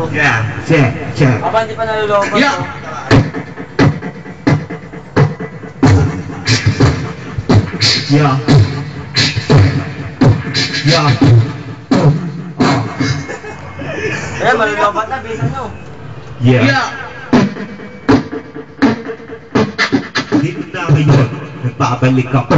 Yeah, check. Aba, hindi pa naluloko. Yeah. Yeah. Yeah. Eh, maluloko na, bisa nyo. Yeah. Dito na ngayon, nagbabalik ako.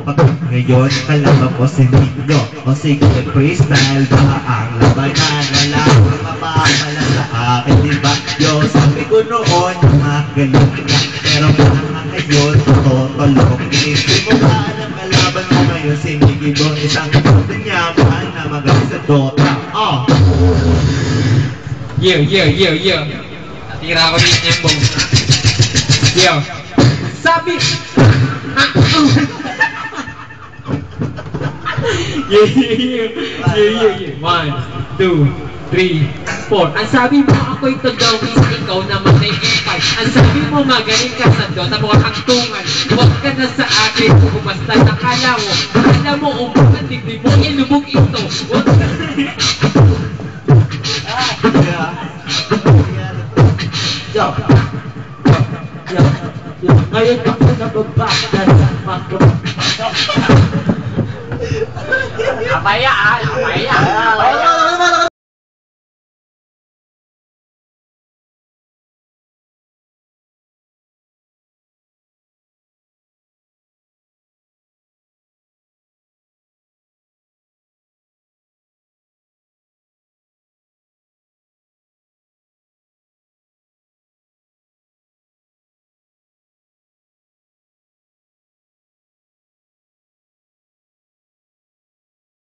Pag ngayon, kalaban ko si Nino. O sige, freestyle ba ang labanan? Wala kang mapapala sa akin, diba? Yo, sabi ko noon, magaling ka. Pero baka ngayon, totolog. Hindi mo ba alam, kalaban mo ngayon si Mickey Bong. Isang kanyaman na magaling sa Dota. Yeah. Natira ko din yung bong. Yeah. Sabi! Yeah. 1, 2, 3, 4. Ang sabi mo ako'y tagawis, ikaw naman ay impay. Ang sabi mo magaling ka sa Dota, mukha kang tungan. Huwag ka na sa akin, kung basta nakala mo. Alam mo, umukan, digdi mo, ilubog ito. Huwag ka Yo. Ngayon ako nababasa sa makro. Apaya.